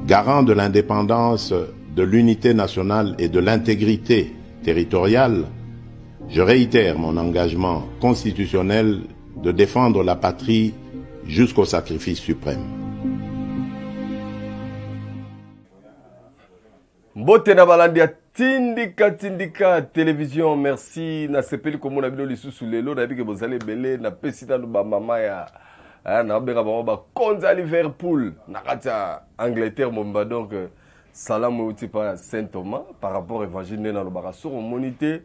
garant de l'indépendance, de l'unité nationale et de l'intégrité territoriale, je réitère mon engagement constitutionnel de défendre la patrie jusqu'au sacrifice suprême. Mbote na balandi ya tindika télévision, merci na sepeli komo na bino lisusu lelo na bike bozale belé na pesita no ba mama ya na beka ba konza Liverpool na kata Angleterre momba, donc salam uti pa Saint Thomas par rapport évangile na lo baka soro monité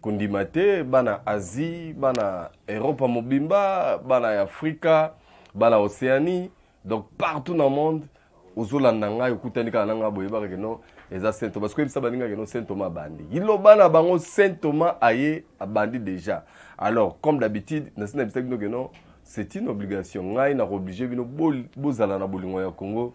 kondimate bana Asie bana Europe mobimba bana Afrika bana Océanie, donc partout dans le monde ozolanda ngai okutanika nanga boyeba ke no eza Saint Thomas, parce que ça baninga ke no Saint Thomas bandi ilo bana bango Saint Thomas aye abandi déjà. Alors comme d'habitude na sina bisaki no ke no c'est une obligation ngai na obligé bino bozala na bolingo ya Congo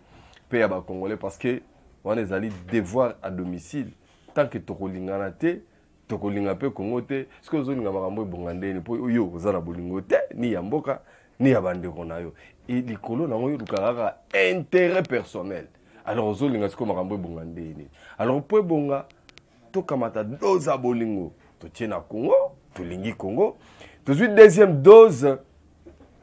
pe ya ba congolais, parce que on est allé devoir à domicile tant que tokolingana te tokolinga pe Congo te, ce que ozolinga makambo bongandeni po yo ozala bolingo te ni ya mboka ni ya bandeko na yo et likolo na ngoyo lukaka intérêt personnel. Alors ozolinga siko makambo bongandeni, alors po bonga to kamata dose a bolingo to tiena Congo to lingi Congo to suite deuxième dose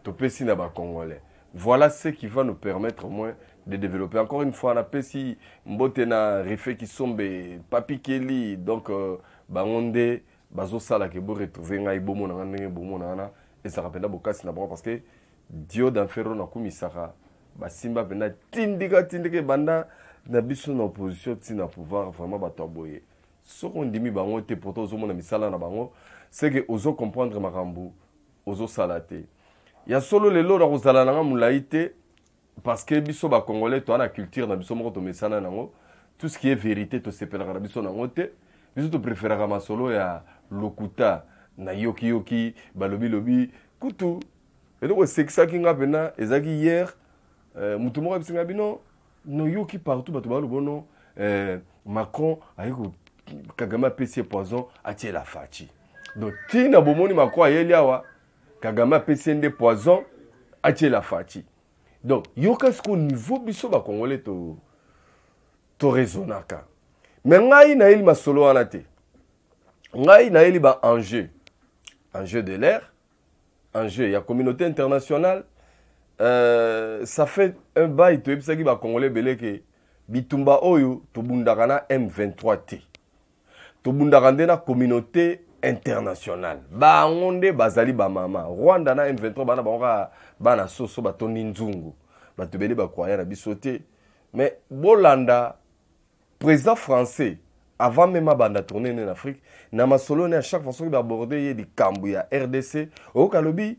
to pesi na ba congolais. Voilà ce qui va nous permettre au moins de développer. Encore une fois, on a pesi mbote na refait qui sombe papi Kelly, donc bangonde bazo sala ke bo retrouver ngai bomo na ndenge bomo na et ça rappelle bokasi na parce que Dio d'enferro na kumisaka ba simba pena tindika banda na biso na opposition tina pouvoir vraiment batoboye soko ndimi bango te poto zo mona misala na bango, c'est que ozo comprendre makambu ozo salate ya solo lelo na kozala na mulaite, parce que biso ba congolais to na culture na biso moko to mesana nango, tout ce qui est vérité to sepelaka na biso nango te, biso to préférera masolo ya lokuta na yoki balobi kutu et donc c'est ça qui nga pena ezaki hier mutu moko bisinga bino no yoki partout bato balobono Macron ayiko Kagame pesi poison atie la fachi, donc tina bomoni Macron ayeli awa Kagame pesi ndé poison atie la fachi. Donc yoka ce niveau biso ba congolais to raisonnaka, mais ngai na eli masolo wana te, ngai na eli ba enjeu de l'air, enjeu ya communauté internationale. Ça fait un bail to ebisaki ba congolais beleke bitumba oyo to bundaka na M23 t to bundaka na communauté internationale ba ngonde bazali ba mama Rwanda na M23 bana soso batoni nzungu bato bele ba croya na bisoté, mais bolanda président français avant même banda tourner en Afrique na masolo à chaque fois qu'il aborder di kambu ya RDC au kalobi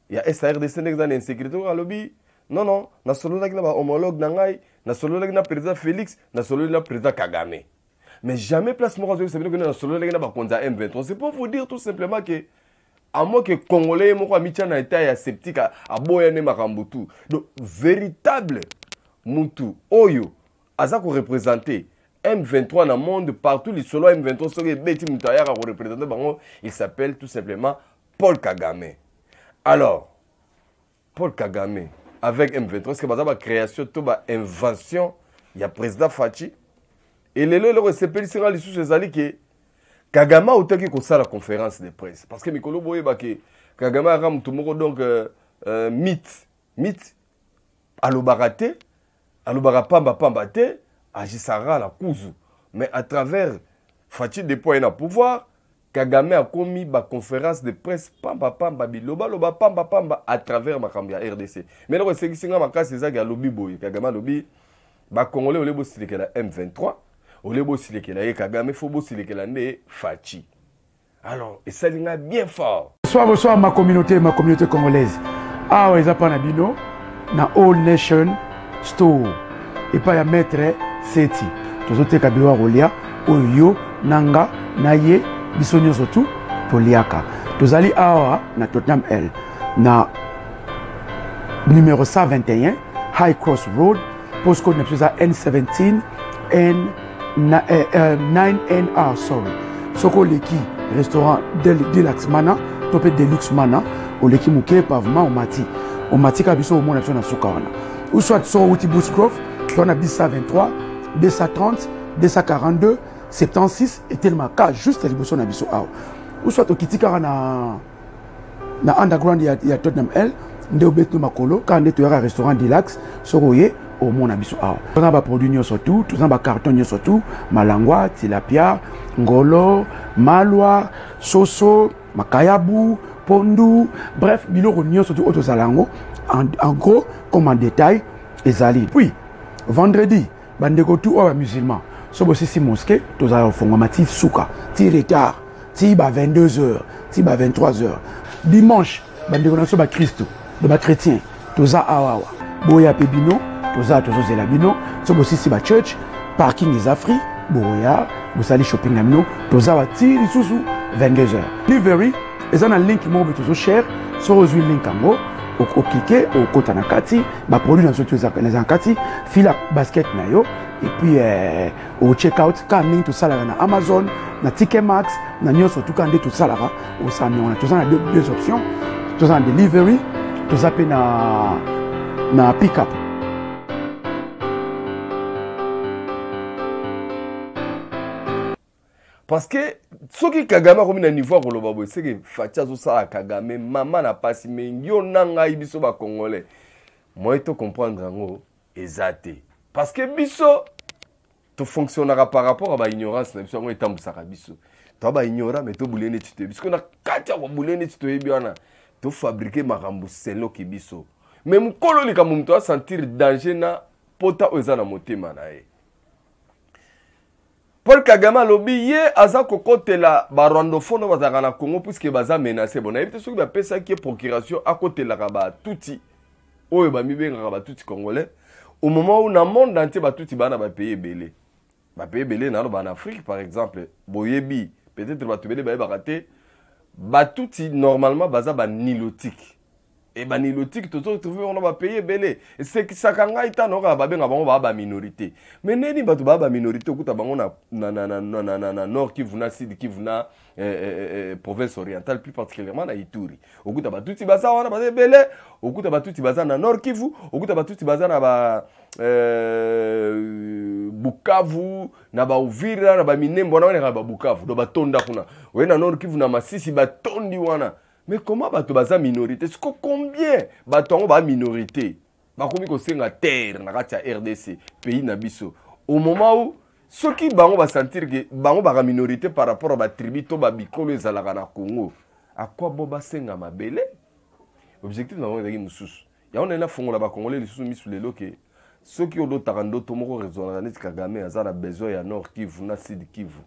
ya SRDC nek dans insécurité au kalobi non na solo na ba homologue na ngai na solo na président Félix na solo na président Kagame, mais jamais place moko c'est bien que na solo na ba konza M23. C'est pour vous dire tout simplement que à moins que congolais moko amitia na état ya sceptique a boya ne makambutu, donc véritable mutu oyo aza ko représenter M23 dans le monde partout, les solo M23 sont beti mutaya ko représenter bango, il s'appelle tout simplement Paul Kagame. Alors Paul Kagame avec M23, est-ce que bazaba création to ba invention ya président Fachi et le s'appelle sera les sous ezali que Kagame otaki ko sala conférence de presse, parce que mikolo boye ba ke Kagame a ram tumoko, donc mythe alobarate alobara pamba te agisara la kuzu, mais à travers Fachi déployer na pouvoir Kagame a commis ba conférence de presse pamba biloba pamba à travers makambi ya RDC. Mais le c'est qui makasi za ga lobi boy Kagame lobi ba congolais olebo silikela M23 olebo silikela Kagame faut bo silikela ne Fachi. Alors et ça linga bien fort. Bonsoir ma communauté congolaise. Ah ouais, ça pas na bino na All Nation Store et pas ya maître Seti. Tozote kabilo rolia oyo nanga naye bisonyo surtout toliaka tozali awa na Tottenham L na numéro 121 High Cross Road, postcode na N17 9NR sorry soko leki restaurant Deluxe Mana topé Deluxe Mana o leki muke pavement o mati ka biso o mona na suka wana ou soit so uti Bushcroft on a BISA 23, BISA 30, BISA 42, 76 et tellement cas juste à l'évolution de ou soit au Kitika na underground il y a Tottenham L, Ndeobeto Makolo, quand on est au restaurant Deluxe, Soroye, au monde abisso awa. Tout ça va produire surtout, tout ça va carton surtout, malangwa, tilapia, ngolo, malwa, soso, makayabu, pondu, bref, biloko surtout auto salango, en gros, comme en détail, ezali. Puis, vendredi, bandeko tout owa musulman. So si mosquée, tout ça fongomati souka, ti retard, ti ba 22h, ti ba 23h. Dimanche, bandeko na so ba Christ, de ba chrétien, tout ça awa. Boya pebino, tout ça zelabino, so si ba church, parking is free, boya, vous allez shopping namino, tout ça ti sous 22h. Delivery, et ça na link mo beto cher, so reçu link ango. Au cliquer au côté na kati ba produit dans surtout les kati fila basket na yo et puis au check out quand ning tout ça là na Amazon na Ticketmax na nyo surtout quand tout ça là au sami on a tout ça deux options tout ça delivery tout ça na pick up. Parce que ce qui Kagame a remis à niveau à c'est que Fatia Zosa Kagame, maman n'a pas si mais yo nanga ibiso ba congolais. Moi il faut comprendre en exact. Parce que biso tout fonctionnera par rapport à ba ignorance na biso ngo etambusaka biso. To ba ignora mais to boulene tu te biso na katia ko boulene tu te biana. To fabriquer makambo selo ki biso. Mais mukolo lika mumto a sentir danger na pota ozana motema na e. Paul Kagame lobi ye aza kokotela ba rwandophone bazaka na Congo puisque baza menacé bon éviter ceux qui ba pesa qui procuration à côté la ba tuti oyo ba mibenga ba tuti congolais au moment où na monde entier ba tuti bana ba payer belé na ba en Afrique par exemple boyebi peut-être ba tubele ba raté ba tuti normalement baza ba nilotique et ba nilotique tout trouver on va payer belé et c'est qui ça kanga ita no ba benga bango ba minorité mais neni ba ba minorité okuta bango na nord Kivu na sud Kivu na province orientale plus particulièrement na Ituri okuta ba tuti baza wana ba belé okuta ba tuti baza na nord Kivu okuta ba tuti baza na ba Bukavu na ba Uvira na ba Minembo na wana ba Bukavu do ba tonda kuna we na nord Kivu na Masisi ba tondi wana. Mais comment bato baza minorité? C'est combien bato ba minorité? Ba komi ko senga terre na kati ya RDC, pays na biso. Au moment où ceux qui bango ba sentir que bango ba minorité par rapport à ba tribu to ba bikolo ezalaka na Congo. À quoi bo ba senga mabele? Objectif na ngaki mususu. Ya on na fongola ba congolais lisusu misu lelo ke ceux qui ont tarando to moko raisonner neti Kagame azana besoin ya nord Kivu na sud Kivu.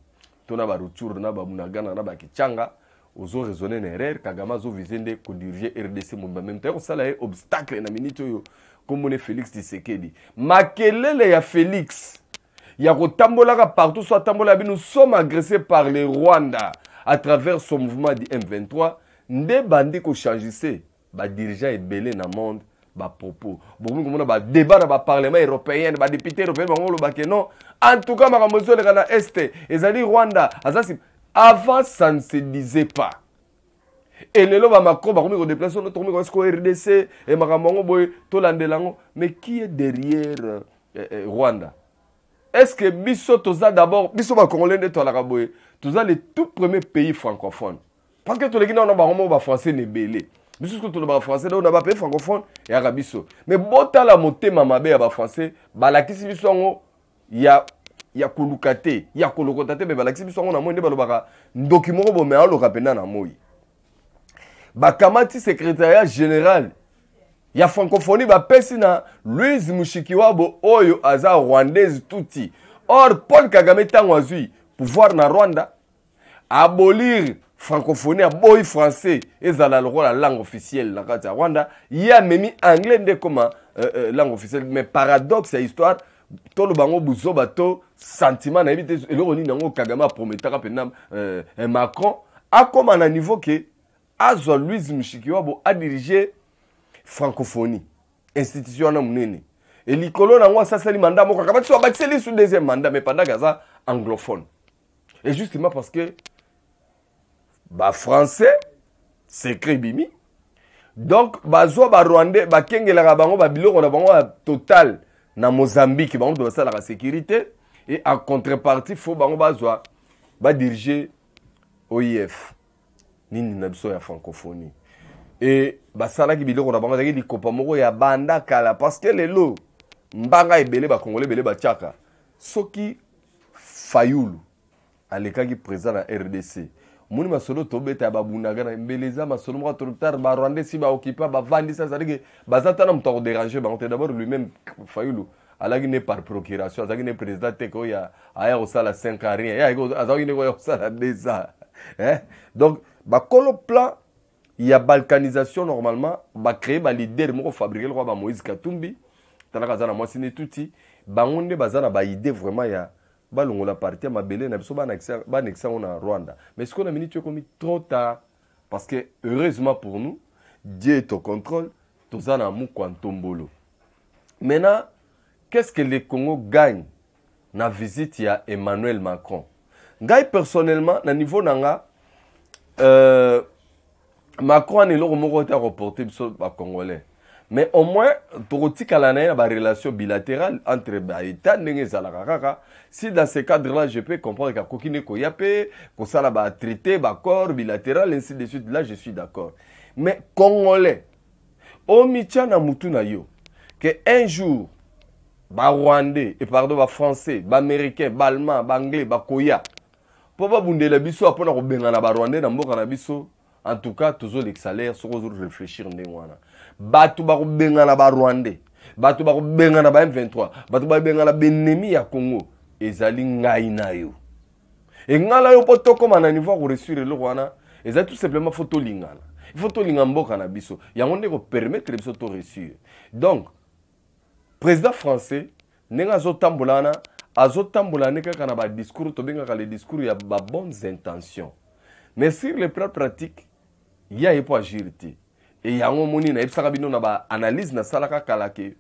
Tona ba retour na ba Munagana na ba Kichanga. Ozo raisonner une erreur Kagame zo visende ko diriger RDC mumba même temps ça là obstacle na minute yo comme on est Félix Tshisekedi makelele ya Félix ya ko tambolaka partout soit tambola bi nous sommes agressés par les Rwanda à travers son mouvement du M23 nde bandi ko changer ba dirigeant ebelé na monde ba propos bon comme on a ba débat dans ba parlement européen ba député européen ba ngolo ba que non en tout cas makamozo le kana est ezali Rwanda azasi. Avant, ça ne se disait pas. Et le lobby Macron, par contre, déplace notre RDC et Maramongo Boy, Tolandelango. Mais qui est derrière Rwanda? Est-ce que Bisso Toza d'abord, Bisso Congolais de Tolaraboy, Toza les tout premiers pays francophones? Parce que tous les Guinéens ont un français nebelé. Bisso que tout le français, on a pas pays francophone et Arabiso. Mais Bota la montée mamabé à français, Balakisi Bissongo, il y a kolukate ya kolokotate mais balaxi biso ngona mo ndeba lobaka document bo me alo kapena na moyi bakamati secrétariat général ya francophonie ba pesina Louise Mushikiwabo oyo aza rwandaise tuti or Paul Kagame tango azui pouvoir na Rwanda abolir francophonie aboy français ezala la langue officielle na kati ya Rwanda ya memi anglais nde comme langue officielle mais paradoxe ya histoire tout le bango buzo bato sentiment na éviter et le roni nango Kagame promettra penam Macron a comme à niveau que Azwa Louise Mushikiwabo a dirigé francophonie institution na munene et likolo nango ça c'est le mandat moko Kagame so batseli sous deuxième mandat mais pendant gaza anglophone et justement parce que ba français secret bimi donc bazwa ba rwandais ba kengela bango ba biloko na bango total na Mozambique bango doit ça la sécurité et en contrepartie faut bango bazwa ba diriger OIF nini na biso ya francophonie et basala ki biloko na bango zaki likopa moko ya banda kala parce que lelo mbanga ebele ba congolais ebele ba tchaka soki Fayulu alekaki président na RDC moni masolo tobeta ya babundaga na mbeleza masolo moko trop tard ba rwandais si ba occupa ba vandi ça c'est-à-dire que bazata na mto déranger ba d'abord lui-même Fayulu alaki ne par procuration azaki ne président teko ya aya osala 5 ans rien ya azaki ne ko osala 2 ans hein donc ba kolo plan il y a balkanisation normalement ba créer ba leader moko fabriquer le roi ba Moïse Katumbi tanaka zana mwasini tuti bangonde bazana ba idée vraiment ya balongola parti ya mabele na biso ba nexa na Rwanda mais ce qu'on a minute comme trop tard parce que heureusement pour nous Dieu est au contrôle tozana mu kwantombolo maintenant qu'est-ce que le Congo gagne na visite ya Emmanuel Macron ngai personnellement na niveau nanga Macron est le moko ta reporter biso ba congolais mais au moins pour tikala na ba relation bilatérale entre ba état ndenge zalaka kaka si dans ce cadre là je peux comprendre que kokine ko yape ko sala ba traité ba accord bilatéral ainsi de suite là je suis d'accord mais congolais o micha na mutu na yo que un jour ba rwandais et pardon ba français ba américain ba allemand ba anglais ba koya po ba bundela biso apona ko benga na ba rwandais na mboka na biso. En tout cas, toujours les salaires, sur réfléchir ndengwana. Batu ba benga na ba Rwandais, batu ba benga na ba M23, batu ba benga na benemi ya Congo, ezali ngai na yo. Et ngala yo poto comme na niveau ko ressurer le Rwanda, ezali tout simplement photo lingana. Il faut to lingamboka na biso. Ya ngonde ko permettre biso to ressurer. Donc, président français nenga zotambolana, azotambolana kaka na ba discours to benga ka les discours ya ba bonnes intentions. Mais sur le plan pratique, il y a pas agir. Et il y a un moment analyse na salaka kalake.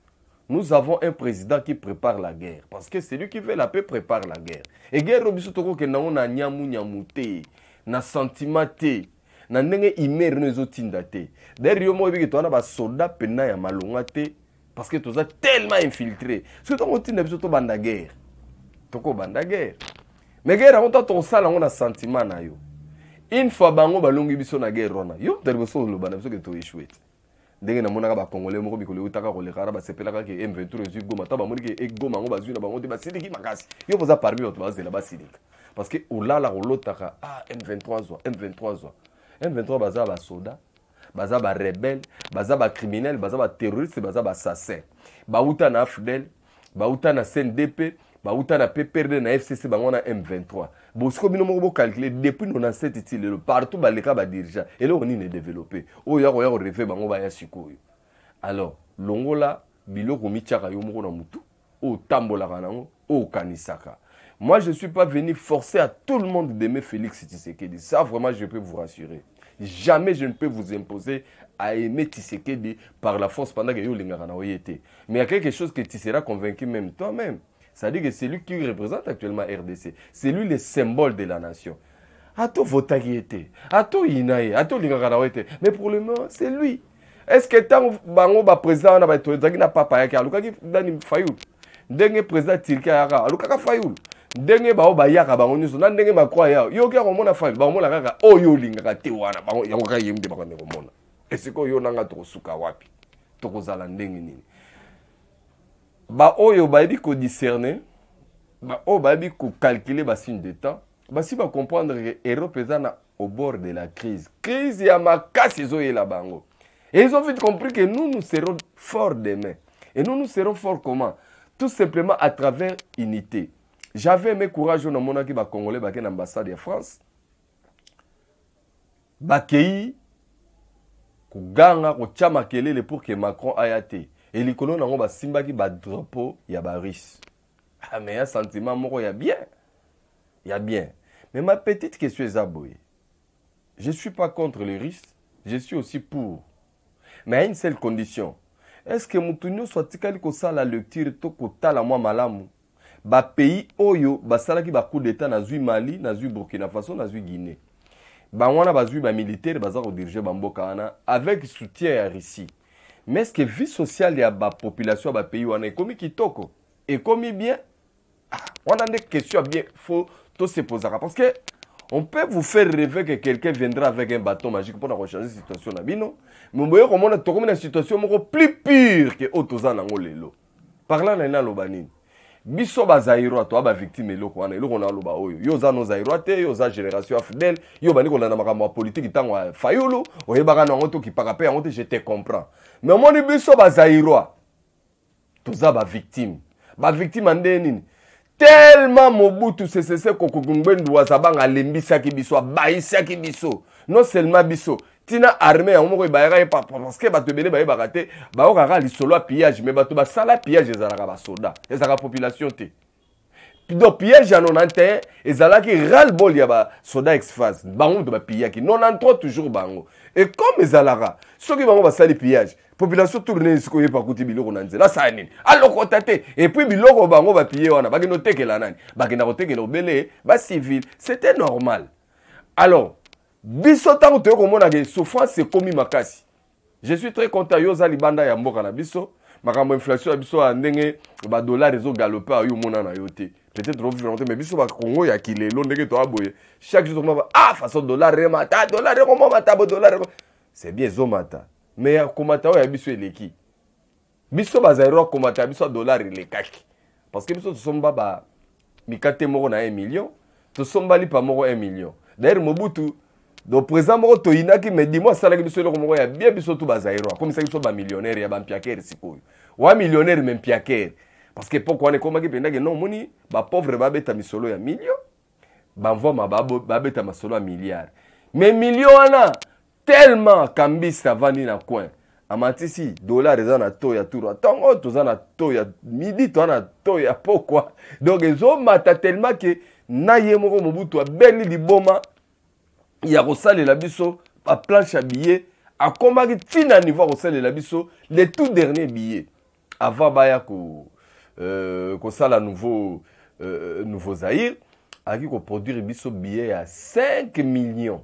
Nous avons un président qui prépare la guerre parce que celui qui veut la paix prépare la guerre. Et guerre obiso toko ke na na nyamu nyamute, na sentimate, na ndenge imer no ezotindate. Derrière moi bi ke to na ba soldat pena ya malonga te parce que toza tellement infiltré. Ce que on tinda biso to banda guerre. Toko banda guerre. Mais guerre on to sala on a sentiment na yo. Une fois bango balongi biso na guerre rona yo terbeso lo bana biso ke to échoué ndenge na monaka ba congolais moko bikolo utaka ko le kara ba sepelaka ke M23 ezu goma ta ba moni ke egoma ngo bazwi na bango te ba sidiki makasi yo poza parmi autres bazela ba sidika parce que olala ko lotaka M23 zo M23 baza ba soda baza ba rebelle baza ba criminel baza ba terroriste baza ba assassin ba uta na FDL ba uta na CNDP ba uta na PPRD na FCC bango na M23 bosiko bino moko bo calculer depuis 97 itile partout ba leka ba dirigeant et là on est développé o ya ko refe bango ba ya sikoyo alors longola biloko michaka yo moko na mutu o tambola kanango o kanisaka. Moi je suis pas venu forcer à tout le monde d'aimer Félix Tshisekedi, ça vraiment je peux vous rassurer. Jamais je ne peux vous imposer à aimer Tshisekedi par la force pendant que yo lingaka na oyete. Mais il y a quelque chose que tu seras convaincu même toi-même. C'est-à-dire que c'est lui qui représente actuellement RDC. C'est lui le symbole de la nation. Ato Votagiyete, Ato Inaye, Ato Lingakanawete. Mais pour le moment, c'est lui. Est-ce que tant bango ba président na ba tozaki na papa yake alukaki dani Fayulu. Ndenge président Tilka yaka alukaka Fayulu. Ndenge ba ba yaka bango nyuso na ndenge makwa ya. Yo kia komona Fayulu, bango la kaka oyo lingaka te wana bango yango ka yemde bakane komona. Esiko yo nanga to suka wapi. To kozala ndenge nini. Ba oyo ba bi ko discerner, ba o ba bi ko calculer ba signe de temps, ba si ba comprendre que Europe est au bord de la crise. Crise ya makasi zo yela bango. Et ils ont vite compris que nous serons forts demain. Et nous serons forts comment? Tout simplement à travers unité. J'avais mes courage na mona ki ba congolais ba ken ambassade de France. Ba kei ko ganga ko chama kelele pour que Macron ayate. Et les colons n'ont pas simba qui bat drapeau, il y a baris. Ah mais un sentiment moro, il y a bien. Il y a bien. Mais ma petite question est abouée. Je ne suis pas contre les risques, je suis aussi pour. Mais à une seule condition. Est-ce que Moutounio soit tikali ko sa la lecture to ko tala moi malamu? Ba pays oyo ba sala ki ba coup d'état na zui Mali, na zui Burkina Faso, na zui Guinée. Ba wana ba zui ba militaire ba za ko diriger ba mboka ana avec soutien ya Russie. Mais est-ce que vie sociale ya ba population ba pays wana ekomi kitoko ekomi bien? On a des questions bien faut tout se poser parce que on peut vous faire rêver que quelqu'un viendra avec un bâton magique pour changer la situation na bino. Mais vous voyez comment on a une situation plus pire que Otoza nango lelo. Parlant na lobanini. Biso ba zairo to ba victime eloko wana eloko na loba oyo. Yo za no zairo te, yo za génération fidèle, yo bani ko na makambo politique tango fayulu, oyebaka na ngoto ki paka pe ngoto je te comprends. Mais moni biso ba zairo to za ba victime. Ba victime ande nini? Tellement Mobutu CCC kokugungbendu wazabanga lembisaki biso, baisaki biso. Non seulement biso, tina armée en moko bayaka parce que bato belé baye bakate, ba okaka lisolo pillage mais bato ba sala pillage ezalaka ba soda, ezalaka population te. Donc pillage en 91 ezalaki ras bol ya ba soda ex-phase, bango to ba pillaki 93 toujours bango. Et comme ezalaka, ceux qui bango ba sali pillage population tourner siko yepa kuti biloko na nzela sa nini aloko tate et puis biloko bango ba piller wana bakino tekela nani bakina ko tekela obele ba civil c'était normal. Alors biso tango to komona ke souffrance c'est komi makasi. Je suis très content yo za libanda ya mboka na biso makambo inflation ya biso a ndenge ba dollar ezo galoper yo mona na yo te. Peut-être on vivre mais biso ba Congo ya kilelo ndenge to aboye chaque jour on va façon dollar remata dollar comment mata dollar c'est bien zomata. Mais komata ya biso eleki biso bazairo komata biso dollar elekaki parce que biso tosomba ba mikate moko na 1 million tosomba lipa moko 1 million d'ailleurs Mobutu do président moko to inaki mais dis-moi ça la biso eloko moko ya bien biso tout bazairo comme ça biso ba millionnaire ya ba mpiakere sikoyo wa millionnaire même mpiakere parce que pourquoi on est comme qui pendant que non moni ba pauvre ba beta misolo ya million ba mvoma ba beta masolo ya milliard mais million wana tellement kambisa vani na coin amatisi dollar eza na to ya tour tango toza na to ya midi to na to ya pourquoi donc ezo mata tellement que na ye moko Mobutu abeli liboma ya kosalela biso ba planche à billets akombaki tina niveau kosalela biso les tout derniers billets avant baya ko sala nouveau Zaïre aki ko produire biso billet à 5 millions.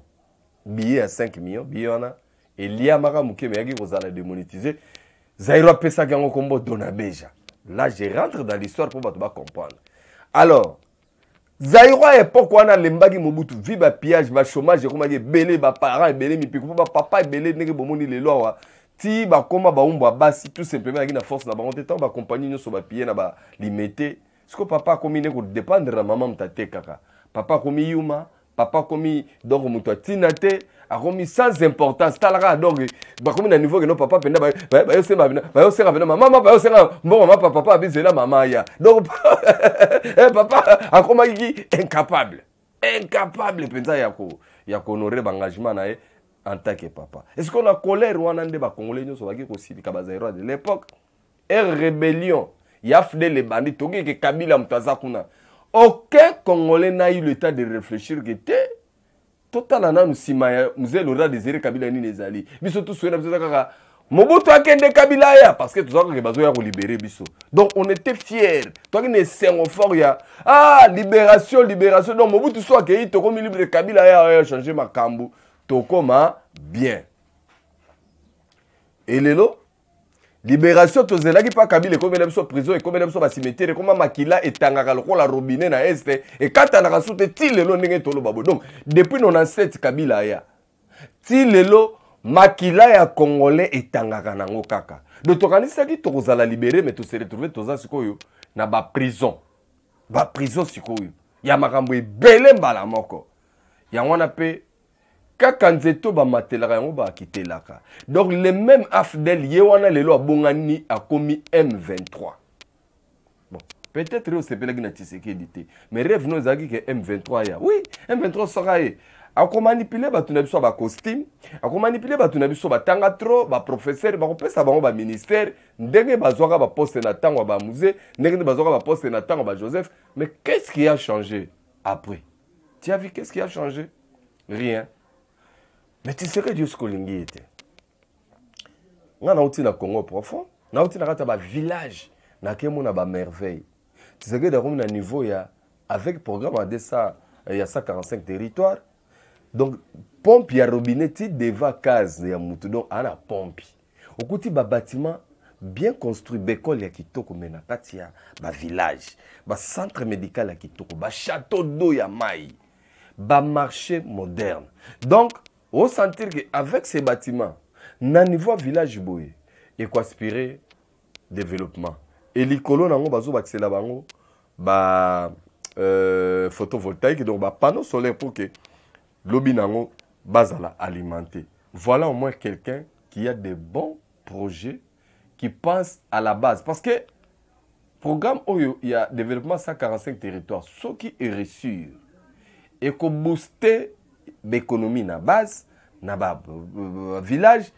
Billet à 5 millions, billet on a. Et l'IA maka mouke mais yaki kozala démonétiser. Zairo pesa gango kombo Donabeja. Là je rentre dans l'histoire pour bato ba comprendre. Alors Zairo à époque wana lembagi Mobutu vi ba pillage ba chômage comme ba belé ba parents belé mi piku ba papa belé nenge bomoni le loa ti ba koma ba umba basi tout simplement yaki na force na ba onte temps ba compagnie nyo so ba piller na ba limité. Ce que papa komi ne ko dépendre maman mtate kaka. Papa komi yuma papa komi donc muto tinate a komi sans importance talaka donc ba komi na niveau que non papa penda ba yo sema maman ba yo sema bon papa abizela maman ya donc papa a komi incapable penza ya ko honorer engagement na en tant que papa. Est-ce qu'on a colère wana nde ba congolais nyo so ba ki ko sibika ba zairo de l'époque et rébellion yafde les bandits toki ke Kabila mutaza kuna. Aucun Congolais n'a eu le temps de réfléchir que totalement nous aura désiré Kabila ni les alliés. Biso tous souhaitons que Mobutu a kende Kabila ya parce que tout ça que bazo ya ko libérer biso. Donc on était fiers. Toi qui ne sengofort ya libération donc Mobutu soit que to comme libre Kabila ya changer makambu to koma bien. Et lelo libération tozelaki pa Kabila ko bela biso prison et ko bela biso ba cimetière ko makila etangaka lokola robinet na este et katana soute ti lelo ndenge tolo babo. Donc depuis 97 Kabila ya ti lelo makila ya congolais etangaka nango kaka. Donc tokanisa ki tokozala libérer mais to se retrouver toza sikoyo na ba prison sikoyo ya makambo ebele mbala moko ya wana pe kaka nzeto ba matelaka yango ba kitelaka. Donc le même AFDEL yewana lelo abongani akomi M23. Bon, peut-être au sepelaki na Tshisekedi te. Mais rêve nous zaki que M23 ya. Oui, M23 sera ye. Ako manipuler ba tuna biso ba costume, ako manipuler ba tuna biso ba tanga trop, ba professeur, ba kopesa bango ba ministère, ndenge bazwaka ba poste na tango ba musée, ndenge bazwaka ba poste na tango ba Joseph. Mais qu'est-ce qui a changé après? Tu as vu qu'est-ce qui a changé? Rien. Mais tu sais que Dieu ce kolingi était. On a outil na Congo profond, na outil na kata ba village, na kemo na ba merveille. Tu sais que dans un niveau ya avec programme de ça, il y a 145 territoires. Donc pompe ya robinet ti deva case ya mutu donc ana pompe. okuti ba bâtiment bien construit, l'école ya kitoko mena kati ya ba village, ba centre médical ya kitoko, ba château d'eau ya mai, ba marché moderne. Donc, on sentir que avec ces bâtiments, na niveau village boye, et quoi aspirer développement. Et l'icolo nango bazo bâtir la bango ba photovoltaïque, donc ba panneau solaire pour que l'obi nango bazala alimenter. Voilà au moins quelqu'un qui a des bons projets, qui pense à la base. Parce que programme où il y a développement 145 territoires, ce qui est reçu et qu'on booster l'économie na base, na ba village,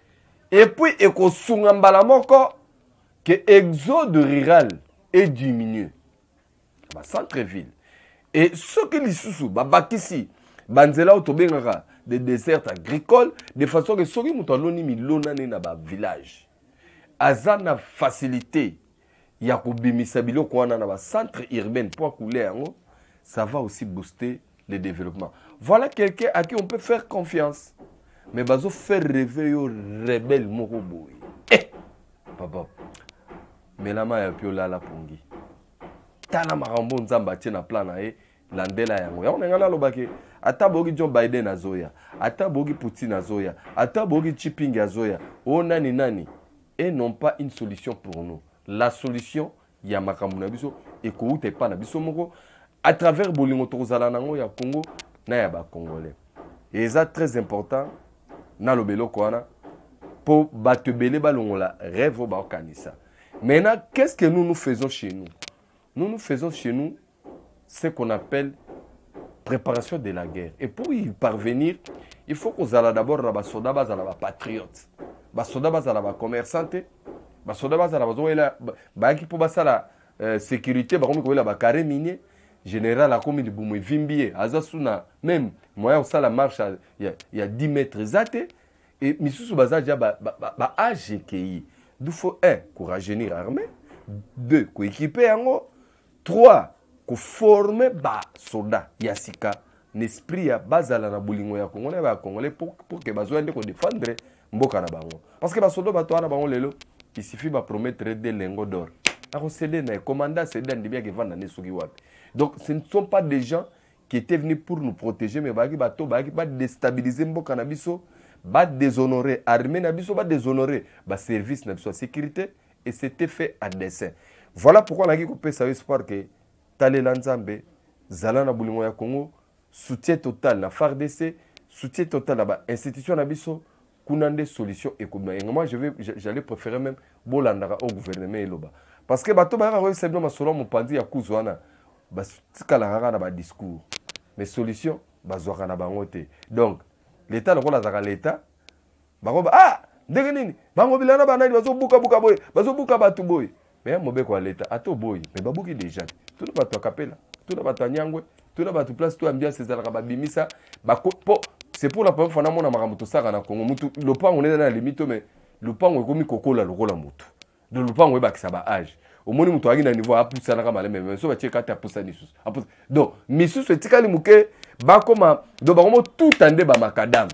et puis et qu'on soungambala moko que exode rural est diminué. Ba centre-ville. Et ce qui les sous ba bakisi, banzela autobengara des déserts agricoles, de façon que ceux qui moutaloni milona na ba village. Azana facilité ya kubimisa biloko wana na ba centre urbain pour couler yango, ça va aussi booster le développement. Voilà quelqu'un à qui on peut faire confiance. Mais bazo faire rêver yo rebelle moko boy. Eh papa. Mais la ma ya piola la pongi. Tala marambo nzamba na plan na e landela yango. Ya onengana lobake ata bogi John Biden azoya, ata bogi Poutine azoya, ata bogi Chiping azoya. O nani nani. Et non pas une solution pour nous. La solution, il y a makambu na biso et ko ute pa na biso moko à travers bolingo tozala nango ya Congo na ya ba congolais. Et ça très important na lobelo kwana pour batebele balongola rêve ba kanisa. Maintenant, qu'est-ce que nous faisons chez nous? Nous faisons chez nous ce qu'on appelle préparation de la guerre. Et pour y parvenir, il faut qu'on aille d'abord na ba soda bazala ba patriote. Ba soda bazala ba commerçante, ba soda bazala bazoela ba ki pour basala sécurité ba komi ko la ba carré minier général a komi libumu vimbier azasuna même moyen ça la marche il y a 10 mètres zate et misusu bazaja ba AGKI. Il faut 1 ko rajeunir armée, 2 ko équiper yango, 3 ko former ba soda yasika n'esprit ya bazala na bolingo ya Congo na ba congolais pour que bazoya ndeko défendre mboka na bango. Parce que basodo bato na bango lelo, il suffit ba promettre des lingots d'or. Alors c'est des commandants, c'est des bien qui vendent na soki wapi. Donc ce ne sont pas des gens qui étaient venus pour nous protéger, mais baki bato baki ba déstabiliser mboka na biso, ba déshonorer armée na biso, ba déshonorer ba service na biso sécurité, et c'était fait à dessein. Voilà pourquoi on a dit qu'on peut savoir espoir que Talela Nzambe, Zala na bolingo ya Congo, soutien total na FARDC, soutien total na ba institution na biso. Des solutions économiques. Moi, j'allais préférer même Bolandara au gouvernement Eloba. Parce que bato ba ra c'est ma solo mon pandi ya kuzwana ba tikala na ba discours. Mais solutions bazwaka na bango te. Donc l'état lokola zaka l'état bakoba ah ndenge nini bango bilana banani bazobuka buka boy bazobuka batu boy. Mais mobe kwa l'état ato boy mais babuki déjà. Tout le bato kapela, tout le bato nyangwe, tout le bato place tout ambiance ezalaka ba bimisa bako c'est pour la première fois na makamuto saka na Congo mutu le pan on est dans la limite mais le pan on komi kokola lokola mutu de le pan on ba kisaba âge au moni mutu agina niveau apusa na kama mais so ba cheka ta apusa nisus donc misus etikali muke ba koma do ba komo tout ande ba makadam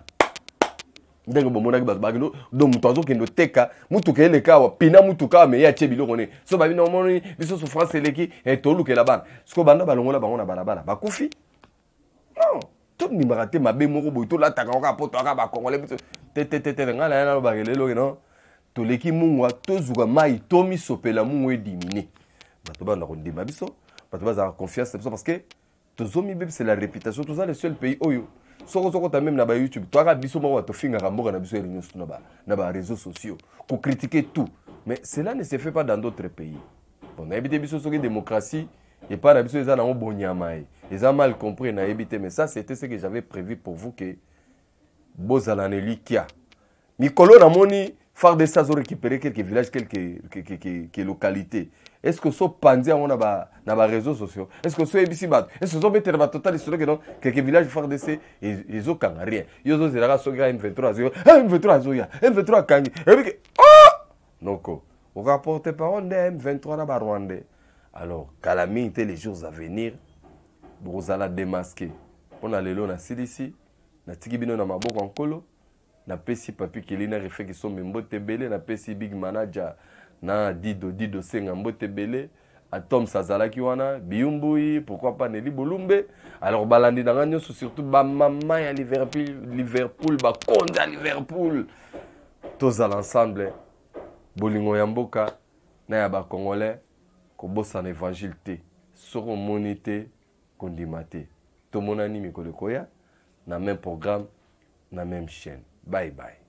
ndenge bomona ki ba kino do mutu azo kendo teka mutu kele kawa pina mutu kawa me ya chebilo kone so ba bino moni biso souffrance eleki et toluke la bana sko banda balongola bango na balabala ba kufi non tout ni maraté ma be moko boy to la takaka poto aka ba congolais te ngala na ba gelelo no to leki mungwa to zuga mai to mi sopela mungwe dimine bato ba na ko ndima biso bato ba za confiance parce que to zomi be c'est la réputation tout ça le seul pays oyo soko ta même na ba YouTube to aka biso moko to finga mboka na biso réunion na ba réseaux sociaux ko critiquer tout mais cela ne se fait pas dans d'autres pays bon na habité biso soki démocratie et pas l'habitude ils ont bon nyamaï. Ils ont mal compris na évité mais ça c'était ce que j'avais prévu pour vous que Bozalane kia. Mikolo na moni faire des ça récupérer quelques villages quelques localités. Est-ce que so pandi on a ba na ba réseaux sociaux? Est-ce que so ebisi bat? Est-ce que so mettre ba total sur que non quelques villages faire des ces ils ont kan rien. Ils ont zera so gra M23 M23 zoya M23 kangi. Et noko. Au rapporte parole de M23 na ba Rwandais. Alors, calamité les jours à venir, vous allez démasquer. On a le lot na CDC, na tikibino na maboko en kolo, na pesi papi kelina refeki so mbote belé na pesi big manager na dido senga mbote belé Atom Sazalaki wana Biumbui, pourquoi pas Nelly Bolumbe. Alors balandi na nganyos surtout ba mama ya Liverpool ba konza Liverpool. Tous à l'ensemble bolingo ya mboka na ya ba congolais ko bossa na évangile te. Soro monité kondimate. To monani mikolo koya na même programme na même chaîne. Bye bye.